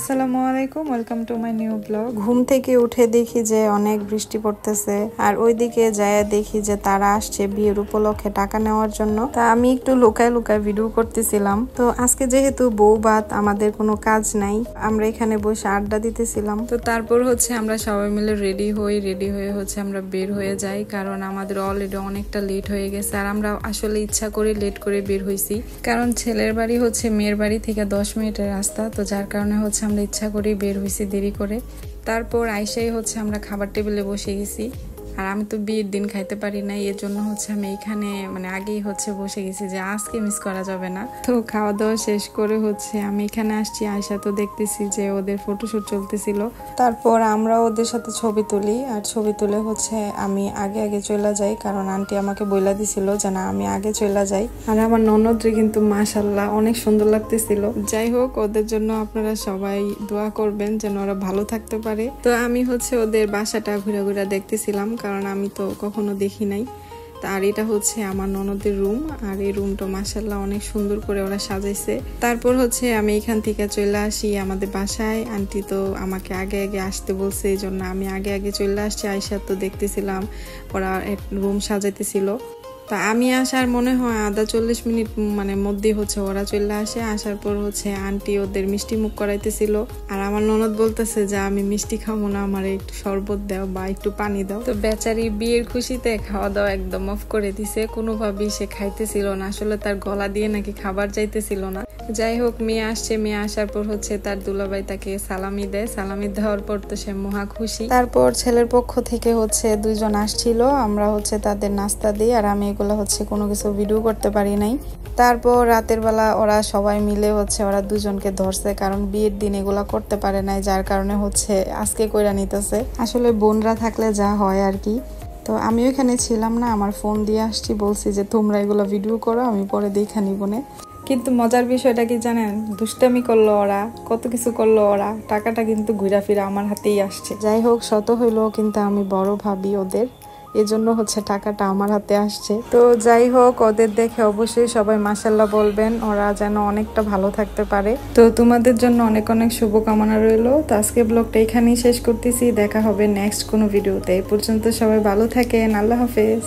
আসসালামু আলাইকুম, welcome to my new blog. ঘুম থেকে উঠে দেখি যে অনেক বৃষ্টি পড়তেছে, আর ওইদিকে যায় দেখি যে তারা আসছে বিয়ের উপলক্ষে টাকা নেওয়ার জন্য। তা আমি একটু লুকায় লুকায় ভিডিও করতেছিলাম। তো আজকে যেহেতু বউ ভাত, আমাদের কোনো কাজ নাই, আমরা এখানে বসে আড্ডা দিতেছিলাম। তো তারপর আমরা সবাই মিলে রেডি হয়ে আমরা বের হয়ে যাই, কারণ আমাদের অলরেডি অনেকটা লেট হয়ে গেছে। আর আমরা আসলে ইচ্ছা করে লেট করে বের হয়েছি, কারণ ছেলের বাড়ি মেয়ের বাড়ি থেকে 10 মিনিটের রাস্তা। তো যার কারণে আমরা ইচ্ছা করেই বের হয়েছি দেরি করে। তারপর আইসাই আমরা খাবার টেবিলে বসে গেছি। আর আমি তো বিয়ের দিন খাইতে পারি না, এর জন্য আমি এইখানে আগেই বসে গেছি যে আজকে মিস করা যাবে না। তো খাওয়া দাওয়া শেষ করে আমি এখানে আসছি। আয়সা তো দেখতেছি যে ওদের ফটোশুট চলতেছিল। তারপর আমরা ওদের সাথে ছবি তুলি, আর ছবি তুলে আমি আগে চলে যাই, কারণ আন্টি আমাকে বইলা দিছিল যে না, আমি আগে চলে যাই। আর আমার ননদরে কিন্তু মাশাআল্লাহ অনেক সুন্দর লাগতেছিল। যাই হোক, ওদের জন্য আপনারা সবাই দোয়া করবেন যেন ওরা ভালো থাকতে পারে। তো আমি ওদের বাসাটা ঘুরে ঘুরে দেখতেছিলাম, কারণ আমি তো কখনো দেখি নাই। আর এটা আমার ননদের রুম, আর এই রুমটা মাশাআল্লাহ অনেক সুন্দর করে ওরা সাজাইছে। তারপর আমি এখান থেকে চলে আসি আমাদের বাসায়। আন্টি তো আমাকে আগে আসতে বলছে, এই জন্য আমি আগে চলে আসছি। আয়সা তো দেখতেছিলাম ওরা রুম সাজাইতেছিল। তা আমি আসার মনে হয় আধা 40 মিনিট মধ্যেই ওরা চলে আসে। আসার পর আন্টি ওদের মিষ্টি মুখ করাইতেছিল। আর আমার ননদ বলতেছে যে আমি মিষ্টি খাবো না, আমার একটু শরবত দাও বা একটু পানি দাও। তো বেচারি বিয়ের খুশিতে খাওয়া দাওয়া একদম অফ করে দিছে, কোনোভাবেই সে খাইতেছিল না। আসলে তার গলা দিয়ে নাকি খাবার যাইতেছিল না। যাই হোক, মেয়ে আসছে, মেয়ে আসার পর তার দুলাভাই তাকে সালামি দেয়। সালামি দেওয়ার পর তো সে মহা খুশি। তারপর ছেলের পক্ষ থেকে দুইজন আসছিল, আমরা তাদের নাস্তা দিই। আর আমি এগুলো কোনো কিছু ভিডিও করতে পারি নাই। তারপর রাতের বেলা ওরা সবাই মিলে ওরা দুজনকে ধরছে, কারণ বিয়ের দিন এগুলা করতে পারে নাই, যার কারণে আজকে কইরা নিতেছে। আসলে বোনরা থাকলে যা হয় আর কি। তো আমিও এখানে ছিলাম না, আমার ফোন দিয়ে আসছি, বলছি যে তোমরা এগুলো ভিডিও করো, আমি পরে দেখা নিবনে। কিন্তু মজার বিষয়টা কি জানেন, দুষ্টামি করলো ওরা, কত কিছু করলো ওরা, টাকাটা কিন্তু ঘুরা ফিরা আমার হাতেই আসছে। যাই হোক, শত হইলেও কিন্তু আমি বড় ভাবি ওদের, এজন্য টাকাটা আমার হাতে আসছে। তো যাই হোক, ওদের দেখে অবশ্যই সবাই মাশাআল্লাহ বলবেন, ওরা যেন অনেকটা ভালো থাকতে পারে। তো তোমাদের জন্য অনেক অনেক শুভকামনা রইলো। তো আজকে ব্লগটা এখানেই শেষ করতেছি, দেখা হবে নেক্সট কোনো ভিডিওতে। এই পর্যন্ত সবাই ভালো থাকেন, আল্লাহ হাফেজ।